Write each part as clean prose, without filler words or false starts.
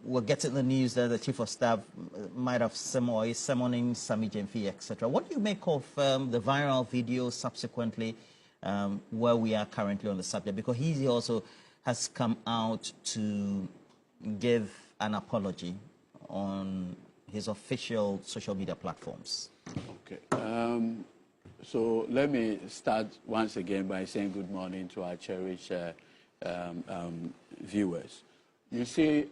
we're getting the news that the Chief of Staff might have summoning Sami Gyamfi, etc. What do you make of the viral video subsequently where we are currently on the subject? Because he also has come out to give an apology on his official social media platforms. Okay. So let me start once again by saying good morning to our cherished viewers. You see,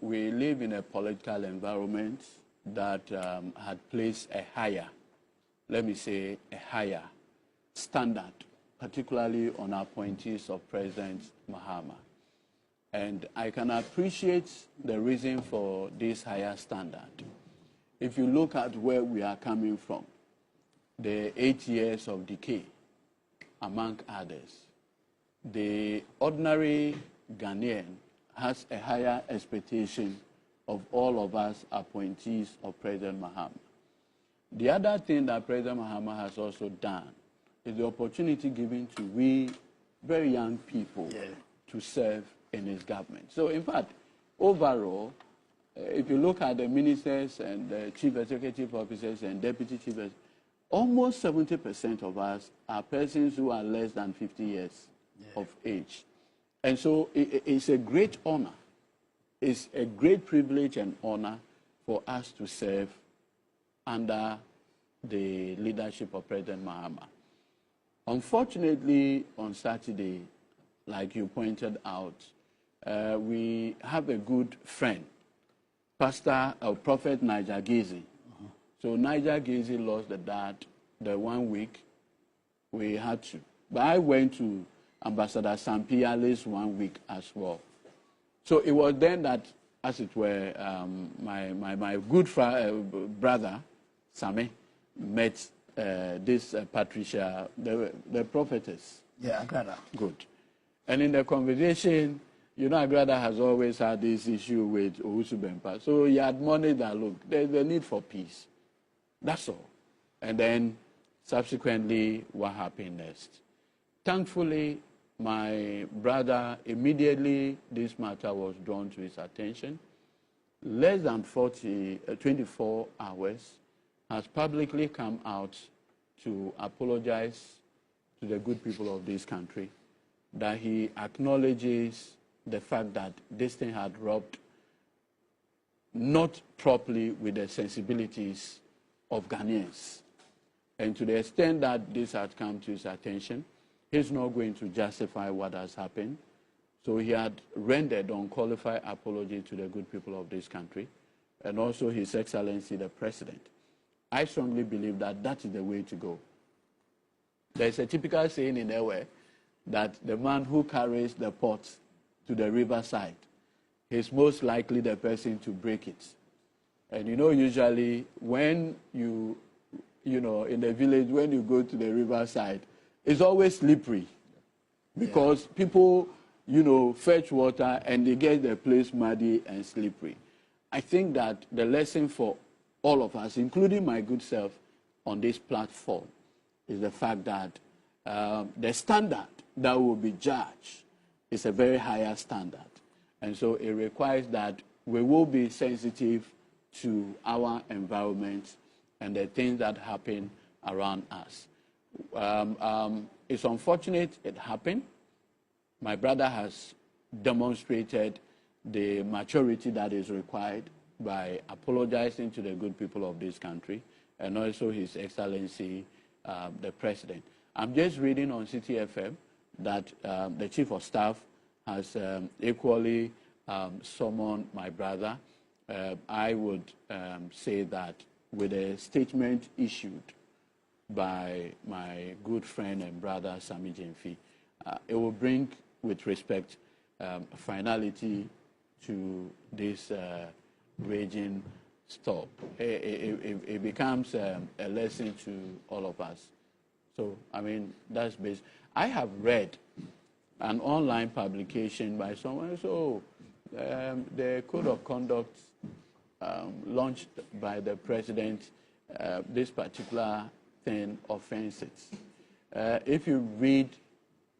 we live in a political environment that had placed a higher, let me say, a higher standard, particularly on appointees of President Mahama. And I can appreciate the reason for this higher standard. If you look at where we are coming from, the 8 years of decay, among others, the ordinary Ghanaian has a higher expectation of all of us appointees of President Mahama. The other thing that President Mahama has also done is the opportunity given to we very young people to serve in his government. So in fact, overall, if you look at the ministers and the chief executive officers and deputy chief executive, almost 70% of us are persons who are less than 50 years of age. And so it's a great honor. It's a great privilege and honor for us to serve under the leadership of President Mahama. Unfortunately, on Saturday, like you pointed out, we have a good friend, Prophet Niger Gizi. So Niger Gizi lost the dad the 1 week we had to. But I went to Ambassador Sampiale's 1 week as well. So it was then that, as it were, my good brother, Sami, met this Patricia, the prophetess. Yeah, Agradaa. Good. And in the conversation, you know, Agradaa has always had this issue with Owusu Bempah. So he admonished that, look, there's a need for peace. That's all. And then, subsequently, what happened next? Thankfully, my brother, immediately this matter was drawn to his attention. Less than 24 hours, has publicly come out to apologize to the good people of this country, that he acknowledges the fact that this thing had rubbed not properly with the sensibilities of Ghanaians. And to the extent that this had come to his attention, he's not going to justify what has happened. So he had rendered unqualified apology to the good people of this country, and also His Excellency the President. I strongly believe that that is the way to go. There's a typical saying in Ewe that the man who carries the pot to the riverside is most likely the person to break it. And you know, usually when you know, in the village, when you go to the riverside, it's always slippery because people, you know, fetch water and they get the place muddy and slippery. I think that the lesson for all of us, including my good self on this platform, is the fact that the standard that will be judged is a very higher standard. And so it requires that we will be sensitive to our environment and the things that happen around us. It's unfortunate it happened. My brother has demonstrated the maturity that is required by apologizing to the good people of this country, and also His Excellency, the President. I'm just reading on CTFM that the Chief of Staff has equally summoned my brother. I would say that with a statement issued by my good friend and brother Sami Gyamfi, it will bring, with respect, finality to this raging storm. It becomes a lesson to all of us. So, I mean, that's based. I have read an online publication by someone, so the Code of Conduct launched by the President, this particular thing, offenses. If you read,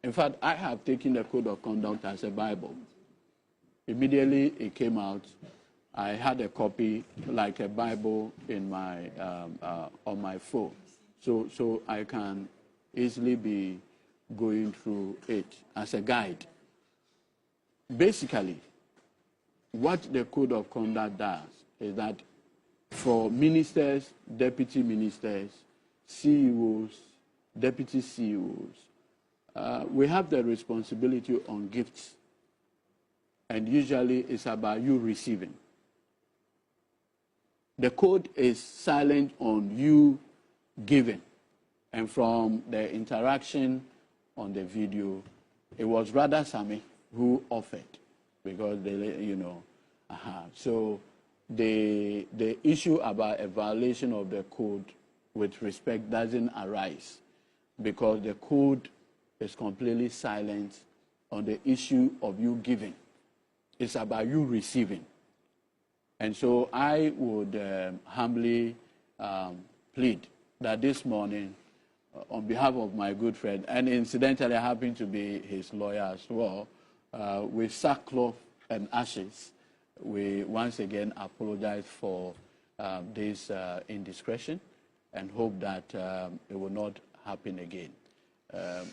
in fact, I have taken the Code of Conduct as a Bible. Immediately it came out, I had a copy, like a Bible, in my on my phone, so I can easily be going through it as a guide. Basically, what the Code of Conduct does is that for ministers, deputy ministers, CEOs, deputy CEOs, we have the responsibility on gifts. And usually it's about you receiving. The code is silent on you giving. And from the interaction on the video, it was rather Sammy who offered, because they, you know, so the issue about a violation of the code with respect doesn't arise, because the code is completely silent on the issue of you giving. It's about you receiving. And so I would humbly plead that this morning, on behalf of my good friend, and incidentally I happen to be his lawyer as well, with sackcloth and ashes, we once again apologize for this indiscretion and hope that it will not happen again.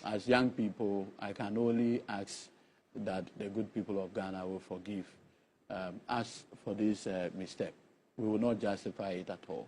As young people, I can only ask that the good people of Ghana will forgive us for this misstep. We will not justify it at all.